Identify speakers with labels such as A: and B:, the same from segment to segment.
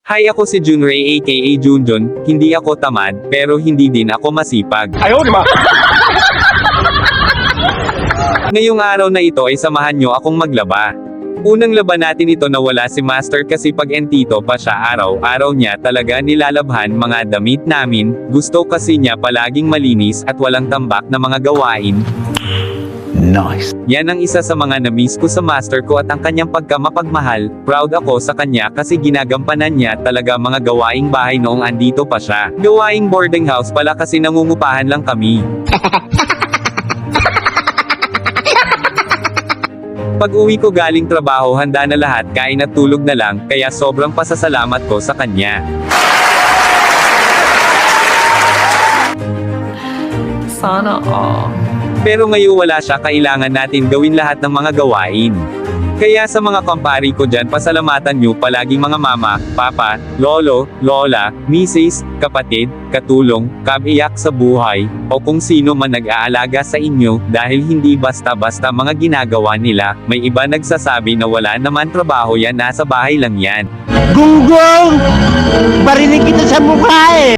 A: Hi, ako si Junray aka Junjun, hindi ako tamad, pero hindi din ako masipag. Ngayong araw na ito ay samahan nyo akong maglaba. Unang laban natin ito na wala si Master kasi pag entito pa siya araw-araw niya talaga nilalabhan mga damit namin, gusto kasi niya palaging malinis at walang tambak na mga gawain.
B: Nice.
A: Yan ang isa sa mga na-miss ko sa master ko at ang kanyang pagkamapagmahal, proud ako sa kanya kasi ginagampanan niya talaga mga gawaing bahay noong andito pa siya. Gawaing boarding house pala kasi nangungupahan lang kami. Pag uwi ko galing trabaho handa na lahat, kain at tulog na lang, kaya sobrang pasasalamat ko sa kanya.
C: Sana all.
A: Pero ngayon wala siya, kailangan natin gawin lahat ng mga gawain. Kaya sa mga kumpari ko dyan, pasalamatan nyo palaging mga mama, papa, lolo, lola, misis, kapatid, katulong, kabiyak sa buhay, o kung sino man nag-aalaga sa inyo, dahil hindi basta-basta mga ginagawa nila. May iba nagsasabi na wala naman trabaho yan, nasa bahay lang yan.
B: Gunggong! Barinig kita sa mukha eh!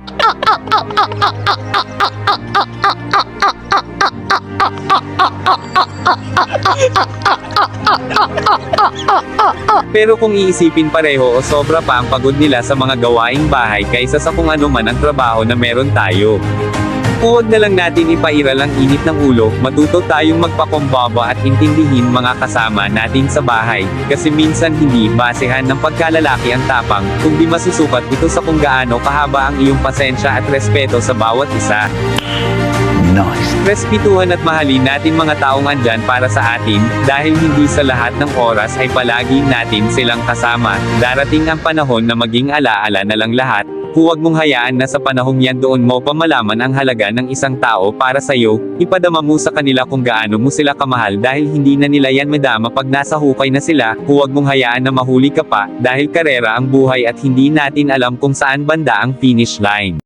A: Pero kung iisipin pareho o sobra pa ang pagod nila sa mga gawaing bahay kaysa sa kung ano man ang trabaho na meron tayo. Huwag na lang natin ipairal ang init ng ulo, matuto tayong magpakumbaba at intindihin mga kasama natin sa bahay, kasi minsan hindi basehan ng pagkalalaki ang tapang, kundi masusukat ito sa kung gaano kahaba ang iyong pasensya at respeto sa bawat isa.
B: Nice.
A: Respetuhan at mahalin natin mga taong andyan para sa atin, dahil hindi sa lahat ng oras ay palagi natin silang kasama. Darating ang panahon na maging alaala na lang lahat. Huwag mong hayaan na sa panahong yan doon mo pa malaman ang halaga ng isang tao para sa'yo, ipadama mo sa kanila kung gaano mo sila kamahal dahil hindi na nila yan madama pag nasa hukay na sila. Huwag mong hayaan na mahuli ka pa, dahil karera ang buhay at hindi natin alam kung saan banda ang finish line.